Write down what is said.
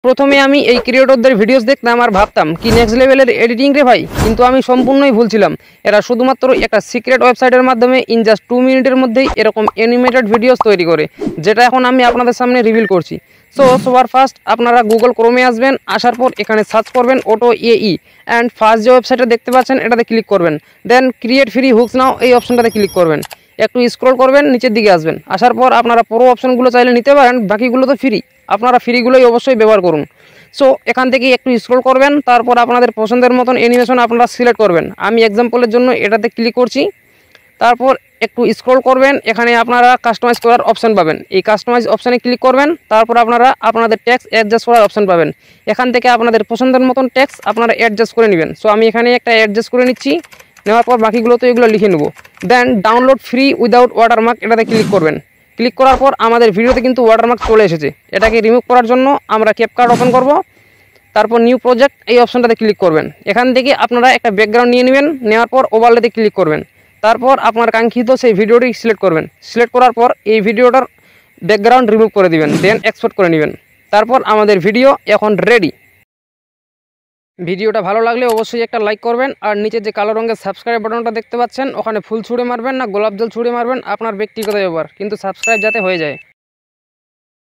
প্রথমে আমি এই ক্রিয়েটরদের ভিডিওস দেখতাম আর ভাবতাম কি নেক্সট লেভেলের এডিটিং রে ভাই, কিন্তু আমি সম্পূর্ণই ভুল ছিলাম। এরা শুধুমাত্র একটা সিক্রেট ওয়েবসাইটের মাধ্যমে ইন জাস্ট 2 মিনিটের মধ্যেই এরকম অ্যানিমেটেড ভিডিওস তৈরি করে, যেটা এখন আমি আপনাদের সামনে রিভিল করছি। সো সবার ফার্স্ট আপনারা গুগল ক্রোমে আসবেন, আসার পর এখানে সার্চ করবেন অটো এই অ্যান্ড ফার্স্ট যে ওয়েবসাইটটা দেখতে পাচ্ছেন এটাতে ক্লিক করবেন, দেন ক্রিয়েট ফ্রি হুকস নাও এই অপশনটাতে ক্লিক করবেন। একটু স্ক্রল করবেন, নিচের দিকে আসবেন, আসার পর আপনারা পুরো অপশনগুলো চাইলে নিতে পারেন, বাকিগুলো তো ফ্রি, আপনারা ফ্রিগুলোই অবশ্যই ব্যবহার করুন। সো এখান থেকে একটু স্ক্রল করবেন, তারপর আপনাদের পছন্দের মতন অ্যানিমেশন আপনারা সিলেক্ট করবেন। আমি এক্সাম্পলের জন্য এটাতে ক্লিক করছি। তারপর একটু স্ক্রল করবেন, এখানে আপনারা কাস্টমাইজ করার অপশন পাবেন, এই কাস্টমাইজ অপশানে ক্লিক করবেন। তারপর আপনারা আপনাদের ট্যাক্স অ্যাডজাস্ট করার অপশন পাবেন, এখান থেকে আপনাদের পছন্দের মতন ট্যাক্স আপনারা অ্যাডজাস্ট করে নেবেন। সো আমি এখানে একটা অ্যাডজাস্ট করে নিচ্ছি, নেওয়ার পর বাকিগুলো তো এগুলো লিখে নেব। দেন ডাউনলোড ফ্রি উইদাউট ওয়াটারমার্ক এটাতে ক্লিক করবেন। ক্লিক করার পর আমাদের ভিডিওতে কিন্তু ওয়াটারমার্ক চলে এসেছে। এটাকে রিমুভ করার জন্য আমরা ক্যাপকাট ওপেন করব, তারপর নিউ প্রজেক্ট এই অপশনটাতে ক্লিক করবেন। এখান থেকে আপনারা একটা ব্যাকগ্রাউন্ড নিয়ে নেবেন, নেওয়ার পর ওভারলেতে ক্লিক করবেন। তারপর আপনার কাঙ্ক্ষিত সেই ভিডিওটি সিলেক্ট করবেন। সিলেক্ট করার পর এই ভিডিওটার ব্যাকগ্রাউন্ড রিমুভ করে দিবেন, দেন এক্সপোর্ট করে নেবেন। তারপর আমাদের ভিডিও এখন রেডি। ভিডিওটা ভালো লাগলে অবশ্যই একটা লাইক করবেন, আর নিচে যে কালো রঙের সাবস্ক্রাইব বাটনটা দেখতে পাচ্ছেন ওখানে ফুল ছুঁড়ে মারবেন না গোলাপ জল ছুঁড়ে মারবেন, আপনার ব্যক্তিগত ব্যাপার, কিন্তু সাবস্ক্রাইব যাতে হয়ে যায়।